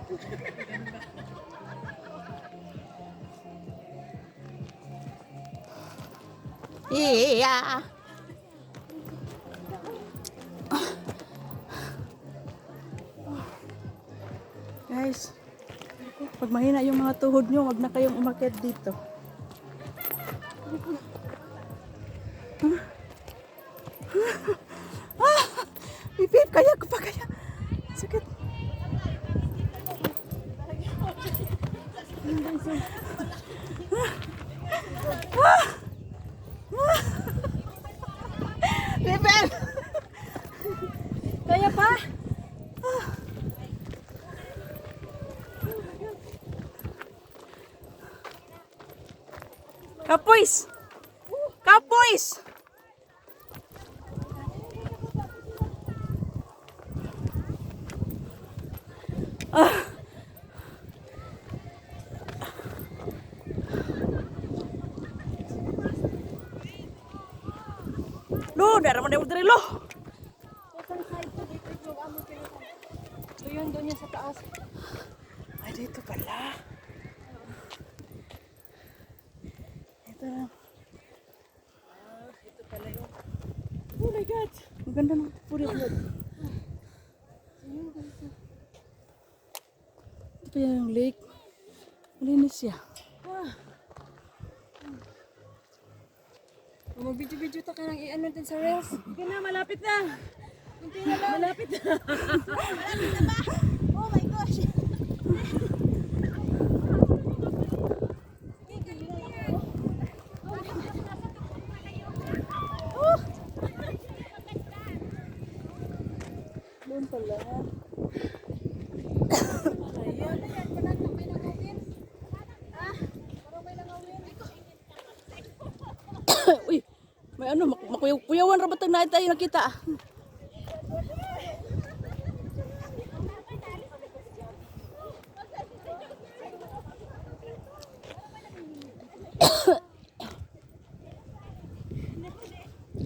Yeah. Guys, pag mahina yung mga tuhod nyo, wag na kayong umakyat dito. Pipip, kaya ko pa kaya. Sakit. Pipip! Kaya pa? Kapoys! Kapoys! Lo, dari mana dari lo? So yun, doon yan sa taas. Ay, dito pala. Ito lang. Ito pala yun. Oh my God! Ang ganda ng purit mo. Ito pa yung lake. Malinis siya. Mag-video-video to ka nang i-ano din sa Reels. Sige na, malapit na. Kunti na lang. Malapit na. Malapit na ba? Oh my gosh. Doon pala. Uy, may ano, makuyawan rabat na tayo nakita.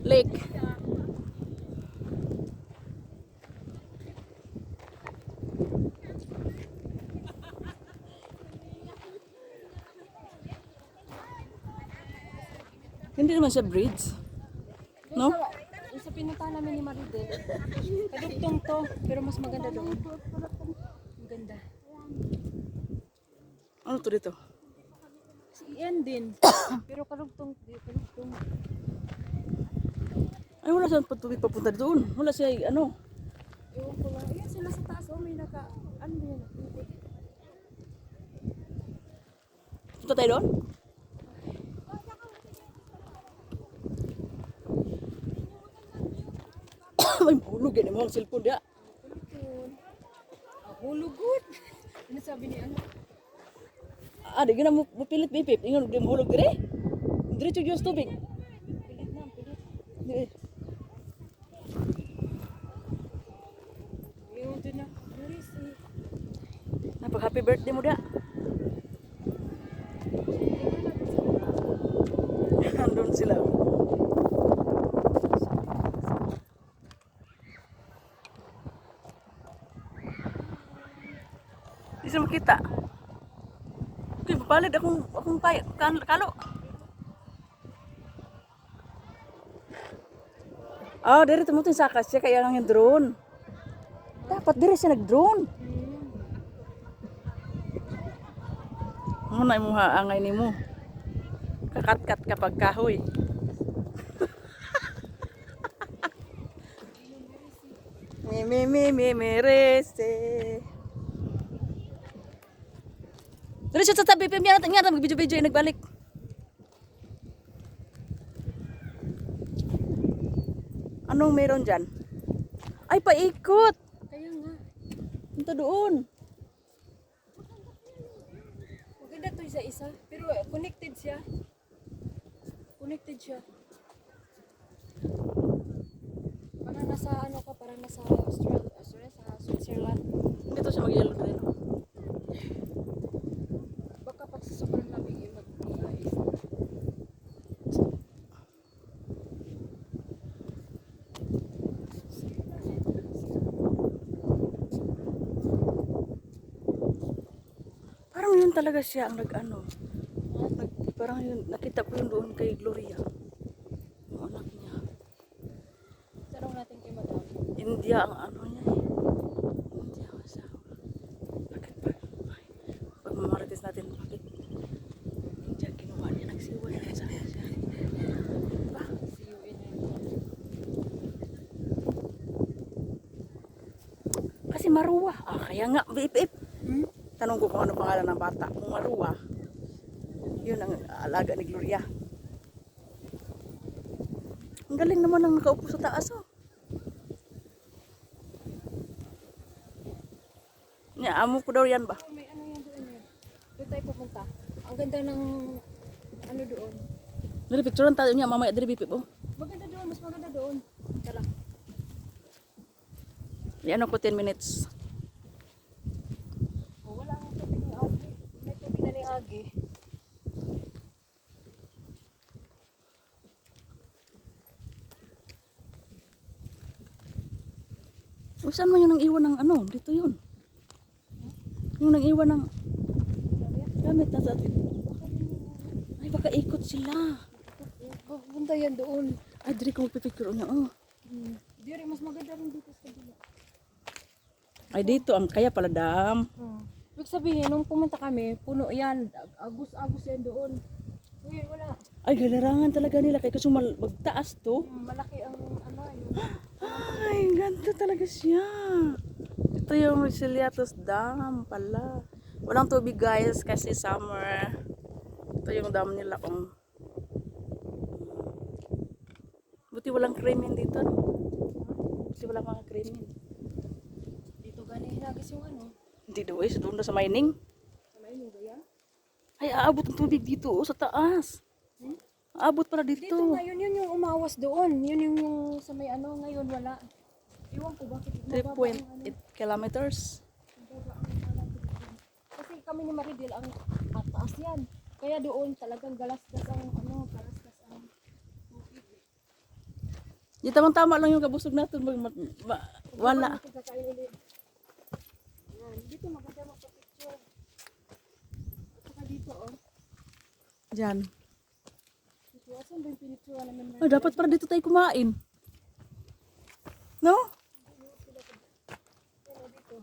Lake. Hindi naman siya bridge. No? Sa pinuntahan namin ni Maridel, kadugtong to, pero mas maganda doon. Maganda. Ano to dito? Yan din. Pero kadugtong. Ay, wala siyang patubig papunta doon. Wala siya, ano. Ewan ko lang. Ayan sila sa taas. Oh, may naka... Ano ba yan? Punta tayo doon? Ay, mahulog yan mo ang cellphone dia. Hulugot. Ano sabi ni ano? Ah, di gina mo pilit bipip. Ingon, di mahulog dire. Diretso yung tubig. Pilit na, pilit. Di. Ewan din na. Doris eh. Napag happy birthday mo dia. Andun sila. Di siya makita. Okay, papalid akong kalo. Oh, dari tumutin sa kasya kaya lang yung drone. Dapat dari siya nag-drone. Ano na mo haangay ni mo? Kakat-kat kapag kahoy. Merese. Dali siya sa tabi, pimya natin nga, mag-video-video yung nagbalik. Anong meron dyan? Ay, paikot! Kaya nga. Punta doon. Maganda to isa-isa. Pero connected siya. Connected siya. Parang nasa ano ka, parang nasa Australia, sa Switzerland. Dito siya mag-yellow din. Baka pag sa sobrang lamig yung mag-ice. Yun talaga siya ang nag-ano. Parang yun, nakita ko yun doon kay Gloria. Yung anak niya. Sarong natin kay madam. India ang ano niya eh. India ang asawa. Bakit ba? Ay, pag mamaratis natin, bakit? India ginawa niya, nagsiwa niya sa akin siya. Diba? See you in Kasi maruwa. Kaya nga, ip. Hmm? Tanong ko kung ano pangalan ng bata. Kung maruwa, yun ang alaga ni Gloria. Ang galing naman ang nakaupo sa taas oh. Amo ko daw yan ba? May ano yan doon eh. Doon tayo pupunta. Ang ganda ng ano doon. Dili picturean tayo niya mamaya diri bipip oh. Maganda doon, mas maganda doon. Tara. Yan ako 10 minutes. Oh, wala ang tubig ni Agi. May tubig na ni Agi. Saan mo yung nang iwan ng ano? Dito yun. Yung nang iwan ng gamit na sa atin. Ay baka ikot sila. Punta yan doon. Ay diri ko magpipicture niya oh. Diri, mas maganda rin dito sa kabila. Ay dito ang kaya pala dam. Ibig sabihin, nung pumunta kami, puno yan. Agus-agus yan doon. Ngayon, wala. Ay galarangan talaga nila kay kasi magtaas to. Malaki ang ano yun. Ay ganito talaga siya. Ito yung Siliatos Dam pala. Walang tubig guys kasi summer. Ito yung dam nila kung. Buti walang krimen dito. No? Buti walang mga krimen. Dito gani hinagis yung ano. Hindi daw eh, doon na sa mining. Sa may yung gaya. Ay aabot ang tubig dito oh, sa taas. Aabot pala Dito dito. ngayon yun yung umawas doon. Yun yung sa may ano, ngayon wala. Iwan ko bakit mababa ang ano. 3.8 kilometers. Mababa ang alam ko. Kasi kami ni Maridel ang taas yan. Kaya doon talagang galasgas ang ano, galasgas ang tubig. Di tamang-tama lang yung kabusog natin. Wala. Kung kakain ulit. Ayan, dito maganda magpa-picture. At saka dito oh. Diyan. Dito, asan ba yung pinicture naman? Oh, dapat para dito tayo kumain. No? Dito.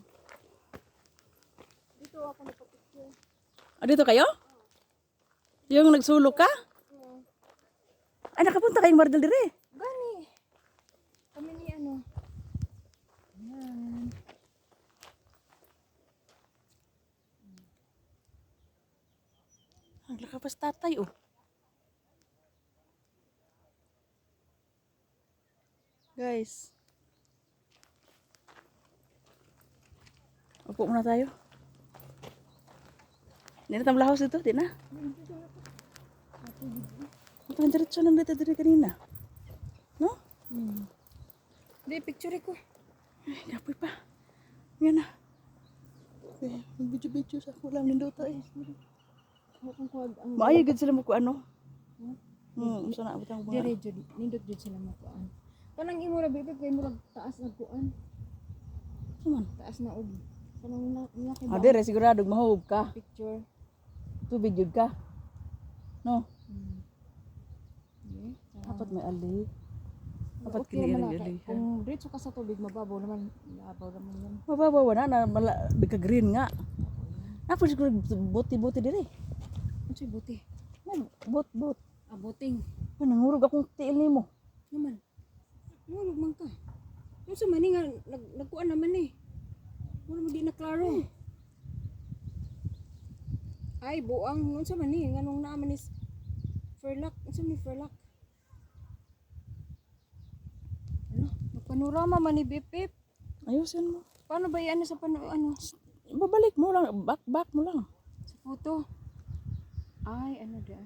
Dito ako nagpa-picture. Dito kayo? Yung nagsulok ka? Ay, nakapunta kayong Mardel dire. Gani. Kami ni ano. Ayan. Ang lakapas tatay, oh. Guys. Upo muna tayo. Hindi na tamlahos dito, di na. Ito ang diretso lang dito dire kanina. No? Hindi, picture ko. Ay, kapoy pa. Yan na. Okay, video-video sa kulang nindota eh. Maayo gid sila mo ko ano. Usa na abot ang Dire jud, nindot jud sila makuan. Kanang imo ra bibig kay murag taas na kuan. Suman. Taas na og. Kanang na kay Dire sigurado mahub ka. picture. Tubig jud ka. No? Okay. Dapat may ali. Dapat Okay naman na. kini ali. Kung diretso ka sa tubig mababaw naman, mababaw naman yan. Mababaw na bigka green nga. Ako siguro buti-buti dire. Unsay buti? Bot. Aboting. Nangurog akong tiil nimo. Naman. Mulog man ka. Unsa man ni nga nagkuan naman ni. Wala mo di na klaro. Ay buang unsa man ni nganong naaman is Ferlac, unsa ni Ferlac? Ano? Panorama man ni Bipip. Ayusin mo. Paano ba yan sa ano Babalik mo lang, back mo lang. sa photo? Ay ano da?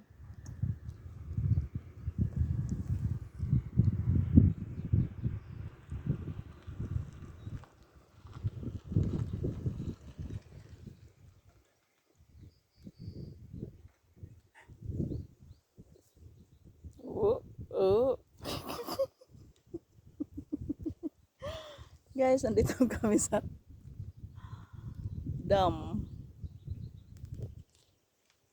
Oh. Guys, andito kami sa dam.